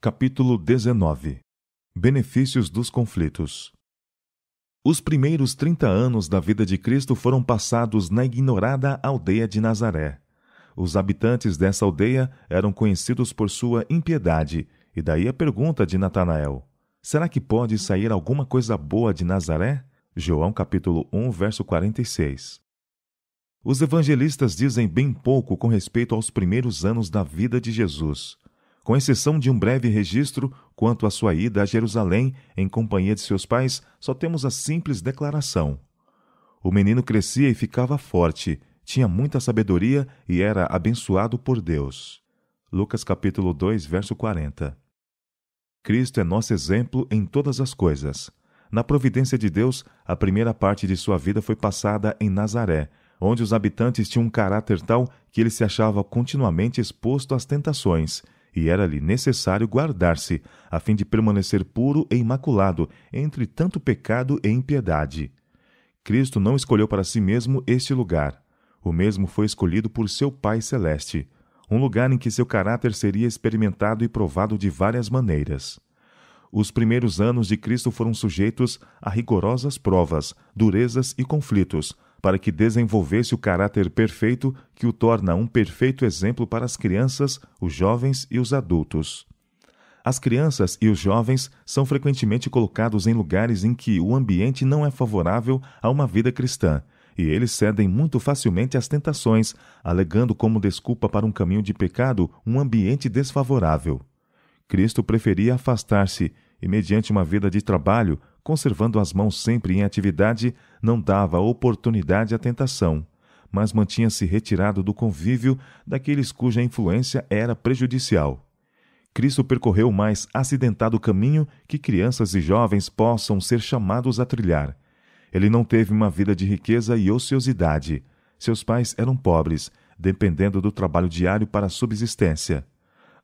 capítulo 19. Benefícios dos conflitos. Os primeiros 30 anos da vida de Cristo foram passados na ignorada aldeia de Nazaré. Os habitantes dessa aldeia eram conhecidos por sua impiedade, e daí a pergunta de Natanael: será que pode sair alguma coisa boa de Nazaré? João capítulo 1, verso 46. Os evangelistas dizem bem pouco com respeito aos primeiros anos da vida de Jesus, com exceção de um breve registro quanto à sua ida a Jerusalém em companhia de seus pais. Só temos a simples declaração: o menino crescia e ficava forte, tinha muita sabedoria e era abençoado por Deus. Lucas capítulo 2, verso 40. Cristo é nosso exemplo em todas as coisas. Na providência de Deus, a primeira parte de sua vida foi passada em Nazaré, onde os habitantes tinham um caráter tal que ele se achava continuamente exposto às tentações, e era-lhe necessário guardar-se, a fim de permanecer puro e imaculado entre tanto pecado e impiedade. Cristo não escolheu para si mesmo este lugar. O mesmo foi escolhido por seu Pai Celeste, um lugar em que seu caráter seria experimentado e provado de várias maneiras. Os primeiros anos de Cristo foram sujeitos a rigorosas provas, durezas e conflitos, para que desenvolvesse o caráter perfeito que o torna um perfeito exemplo para as crianças, os jovens e os adultos. As crianças e os jovens são frequentemente colocados em lugares em que o ambiente não é favorável a uma vida cristã, e eles cedem muito facilmente às tentações, alegando como desculpa para um caminho de pecado um ambiente desfavorável. Cristo preferia afastar-se e, mediante uma vida de trabalho, conservando as mãos sempre em atividade, não dava oportunidade à tentação, mas mantinha-se retirado do convívio daqueles cuja influência era prejudicial. Cristo percorreu o mais acidentado caminho que crianças e jovens possam ser chamados a trilhar. Ele não teve uma vida de riqueza e ociosidade. Seus pais eram pobres, dependendo do trabalho diário para a subsistência.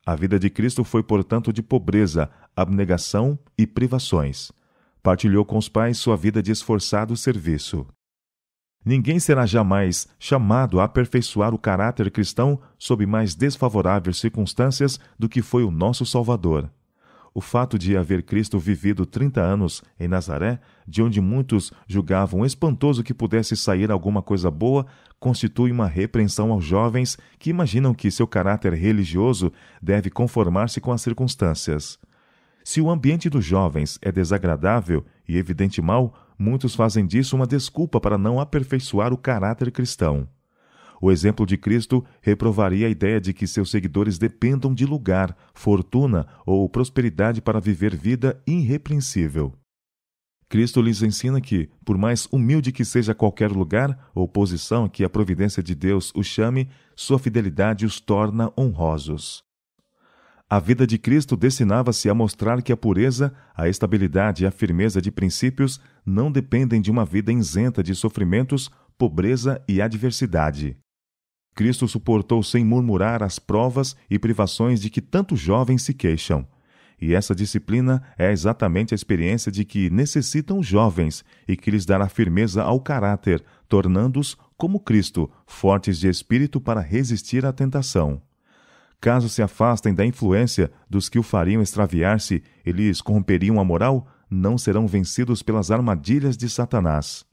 A vida de Cristo foi, portanto, de pobreza, abnegação e privações. Partilhou com os pais sua vida de esforçado serviço. Ninguém será jamais chamado a aperfeiçoar o caráter cristão sob mais desfavoráveis circunstâncias do que foi o nosso Salvador. O fato de haver Cristo vivido 30 anos em Nazaré, de onde muitos julgavam espantoso que pudesse sair alguma coisa boa, constitui uma repreensão aos jovens que imaginam que seu caráter religioso deve conformar-se com as circunstâncias. Se o ambiente dos jovens é desagradável e evidente mal, muitos fazem disso uma desculpa para não aperfeiçoar o caráter cristão. O exemplo de Cristo reprovaria a ideia de que seus seguidores dependam de lugar, fortuna ou prosperidade para viver vida irrepreensível. Cristo lhes ensina que, por mais humilde que seja qualquer lugar ou posição que a providência de Deus os chame, sua fidelidade os torna honrosos. A vida de Cristo destinava-se a mostrar que a pureza, a estabilidade e a firmeza de princípios não dependem de uma vida isenta de sofrimentos, pobreza e adversidade. Cristo suportou sem murmurar as provas e privações de que tantos jovens se queixam. E essa disciplina é exatamente a experiência de que necessitam os jovens e que lhes dará firmeza ao caráter, tornando-os, como Cristo, fortes de espírito para resistir à tentação. Caso se afastem da influência dos que o fariam extraviar-se e lhes corromperiam a moral, não serão vencidos pelas armadilhas de Satanás.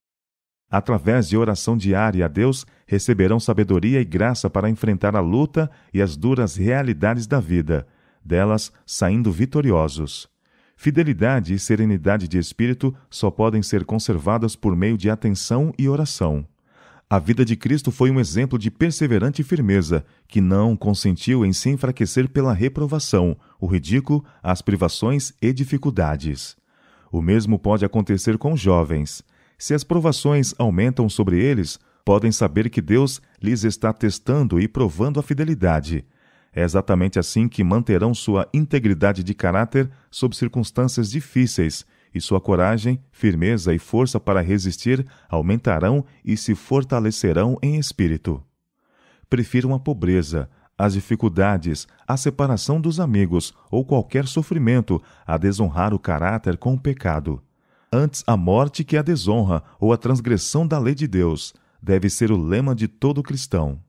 Através de oração diária a Deus, receberão sabedoria e graça para enfrentar a luta e as duras realidades da vida, delas saindo vitoriosos. Fidelidade e serenidade de espírito só podem ser conservadas por meio de atenção e oração. A vida de Cristo foi um exemplo de perseverante firmeza, que não consentiu em se enfraquecer pela reprovação, o ridículo, as privações e dificuldades. O mesmo pode acontecer com os jovens. Se as provações aumentam sobre eles, podem saber que Deus lhes está testando e provando a fidelidade. É exatamente assim que manterão sua integridade de caráter sob circunstâncias difíceis, e sua coragem, firmeza e força para resistir aumentarão e se fortalecerão em espírito. Prefiram a pobreza, as dificuldades, a separação dos amigos ou qualquer sofrimento a desonrar o caráter com o pecado. Antes a morte que a desonra ou a transgressão da lei de Deus deve ser o lema de todo cristão.